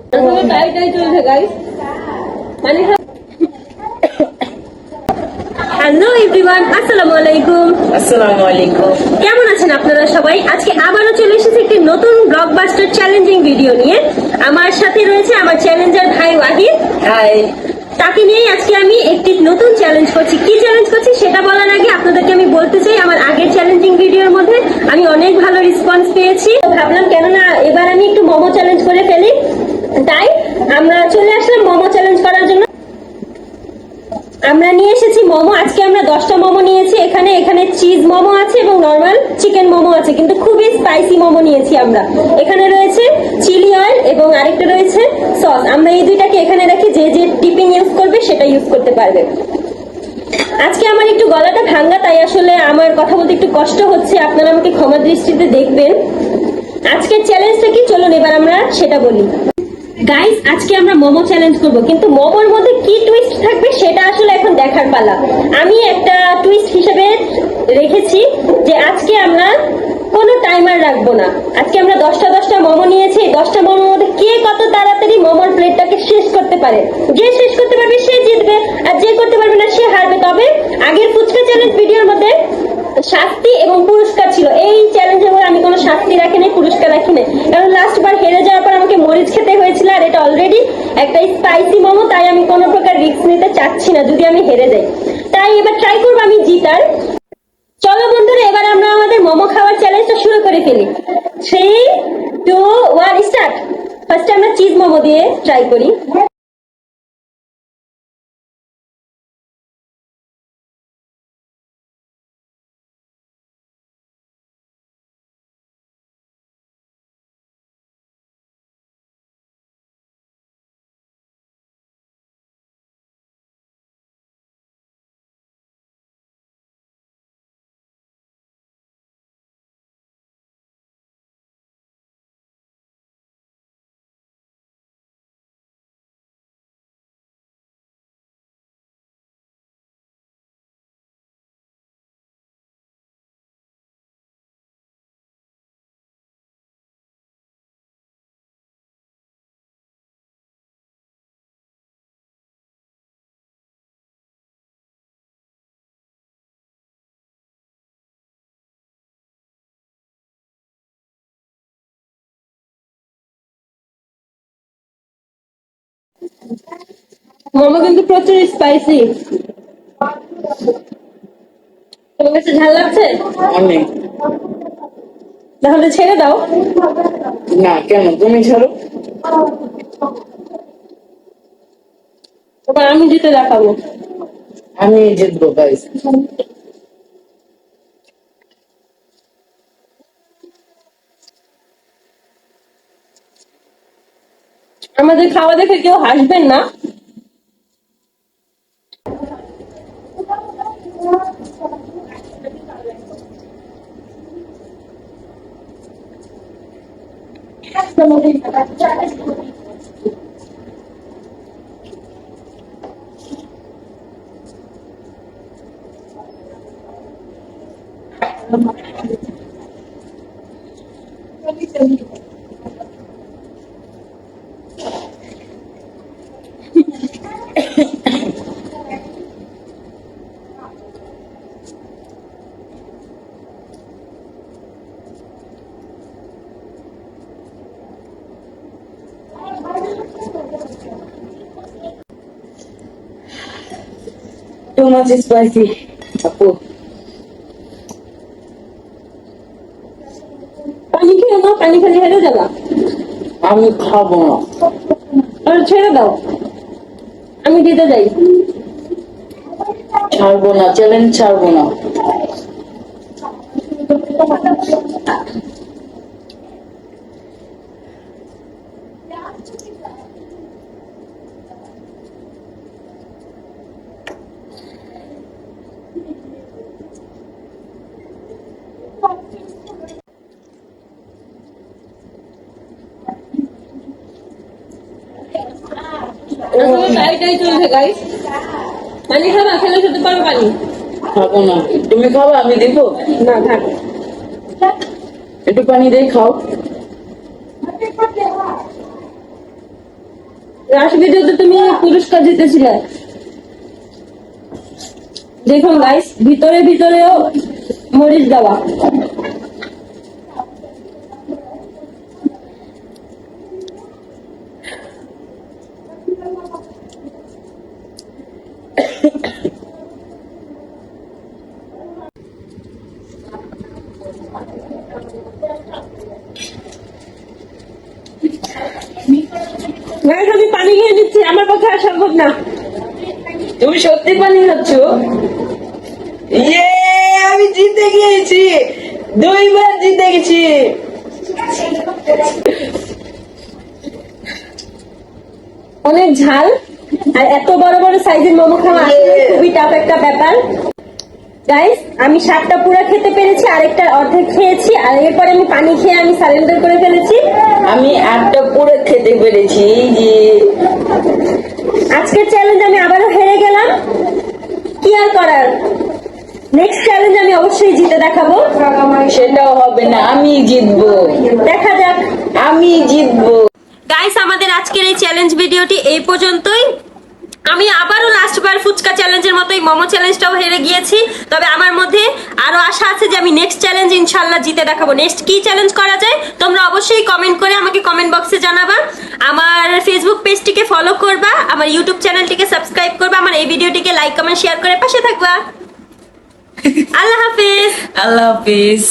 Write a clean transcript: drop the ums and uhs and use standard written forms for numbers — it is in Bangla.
হ্যালো এভরিওয়ান, আসসালামু আলাইকুম। আসসালামু আলাইকুম। কেমন আছেন আপনারা সবাই? আজকে আবারও চলে এসেছি একটি নতুন ব্লকবাস্টার চ্যালেঞ্জিং ভিডিও নিয়ে। আমার সাথে রয়েছে আমার চ্যালেঞ্জার ভাই ওয়াহিদ। হাই। তাকে নিয়ে আজকে আমি একটি নতুন চ্যালেঞ্জ করছি। কি চ্যালেঞ্জ করছি সেটা বলার আগে আপনাদেরকে আমি বলতে চাই, আমার আগের চ্যালেঞ্জিং ভিডিওর মধ্যে আমি অনেক ভালো রেসপন্স পেয়েছি। ভাবলাম কেননা এবার আমি একটু মোমো চ্যালেঞ্জ করে ফেলি, তাই আমরা চলে আসলাম মোমো চ্যালেঞ্জ করার জন্য। আমরা নিয়ে এসেছি মোমো। আজকে আমরা 10টা মোমো নিয়েছি। এখানে চিজ মোমো আছে এবং নরমাল চিকেন মোমো আছে, কিন্তু খুবই স্পাইসি মোমো নিয়েছি আমরা। এখানে রয়েছে চিলি অয়েল এবং আরেকটা রয়েছে সস। আমরা এই দুইটাকে এখানে রাখি, যে যে টিপিং ইউজ করবে সেটা ইউজ করতে পারবে। আজকে আমার একটু গলাটা ভাঙ্গা, তাই আসলে আমার কথা বলতে একটু কষ্ট হচ্ছে, আপনারা আমাকে ক্ষমা দৃষ্টিতে দেখবেন। আজকের চ্যালেঞ্জটা কি, চলুন এবার আমরা সেটা বলি। গাইস, আজকে আমরা মোমো চ্যালেঞ্জ করব, কিন্তু মোমোর মধ্যে কি টুইস্ট থাকবে সেটা আসলে এখন দেখার পালা। আমি একটা টুইস্ট হিসেবে রেখেছি যে আজকে আমরা কোনো টাইমার রাখবো না। আজকে আমরা 10টা মোমো নিয়েছি। 10টা মোমোর মধ্যে কে কত তাড়াতাড়ি মোমোর প্লেটটাকে শেষ করতে পারে, যে শেষ করতে পারবে সে জিতবে, আর যে করতে পারবে না সে হারবে। তবে আগের ফুচকা চ্যালেঞ্জ ভিডিওর মধ্যে শাস্তি এবং পুরস্কার ছিল। এই চ্যালেঞ্জের মধ্যে আমি কোনো শাস্তি রাখিনি, পুরস্কার রাখিনি, কারণ লাস্ট বার হেরে যাওয়ার পর আমাকে মরিচ খেতে হয়েছিল, আর এটা অলরেডি একটা স্পাইসি মোমো, তাই আমি কোনো প্রকার রিস্ক নিতে চাচ্ছি না যদি আমি হেরে যাই। তাই এবার ট্রাই করবো আমি জিতার। চলো বন্ধুরা, এবার আমরা আমাদের মোমো খাওয়ার চ্যালেঞ্জটা শুরু করে ফেলি। 3, 2, 1 স্টার্ট। ফার্স্টে আমরা চিজ মোমো দিয়ে ট্রাই করি। মোমো কিন্তু প্রচুর স্পাইসি। তোমার কাছে ঝাল লাগছে? অনেক। তাহলে ছেড়ে দাও। না, কেন? তুমি ছাড়ো। এবার আমি জিতে দেখাবো। আমি জিতবো গাইস। আমাদের খাওয়া দেখে কেউ হাসবেন না। Too much spicy. আপু, পানি খেয়ে নাও, পানি খেলে হেরে যাবা। আমি খাবো না। আর ছেড়ে দাও, আমি দিতে যাই। ছাড়বো না, চ্যালেঞ্জ ছাড়বো না। চলছে গাইস, পানি খাবা? খেলে খেতে পারো পানি? খাবো না। তুমি খাবা? আমি দিব না, থাক। একটু পানি দিয়ে খাও। লাস্ট ভিডিওতে তুমি পুরস্কার জিতেছিলে। দেখুন গাইস, ভিতরে ভিতরেও মরিচ দেওয়া। গাইস, আমি পানি খেয়ে নিচ্ছি, আমার পক্ষে আর সম্ভব না। তুমি সত্যি পানি খাচ্ছ? ইয়ে, আমি জিতে গিয়েছি, 2বার জিতে গেছি। অনেক ঝাল আর এত বড় বড় সাইজের মোমো খাওয়া আসলে খুবই টাফ একটা ব্যাপার। গাইস, আমি 7টা পুরো খেতে পেরেছি, আরেকটা অর্ধেক খেয়েছি, আর এরপরে আমি পানি খেয়ে আমি সারেন্ডার করে ফেলেছি। আমি 8টা পুরো খেতে পেরেছি। যে আজকের চ্যালেঞ্জ আমি আবারও হেরে গেলাম, কি আর করার। নেক্সট চ্যালেঞ্জ আমি অবশ্যই জিতে দেখাবো। সেটাও হবে না, আমি জিতবো, দেখা যাক। আমি জিতবো। গাইস, আমাদের আজকের এই চ্যালেঞ্জ ভিডিওটি এই পর্যন্তই। আমি আবারও লাস্টবার ফুচকা চ্যালেঞ্জের মতোই মোমো চ্যালেঞ্জটাও হেরে গিয়েছি, তবে আমার মধ্যে আরো আশা আছে যে আমি নেক্সট চ্যালেঞ্জ ইনশাল্লাহ জিতে দেখাবো। নেক্সট কি চ্যালেঞ্জ করা যায় তোমরা অবশ্যই কমেন্ট করে আমাকে কমেন্ট বক্সে জানাবা। আমার ফেসবুক পেজটিকে ফলো করবা, আমার ইউটিউব চ্যানেলটিকে সাবস্ক্রাইব করবা, আমার এই ভিডিওটিকে লাইক কমেন্ট শেয়ার করে পাশে থাকবা। আল্লাহ হাফেজ। আল্লাহ হাফিজ।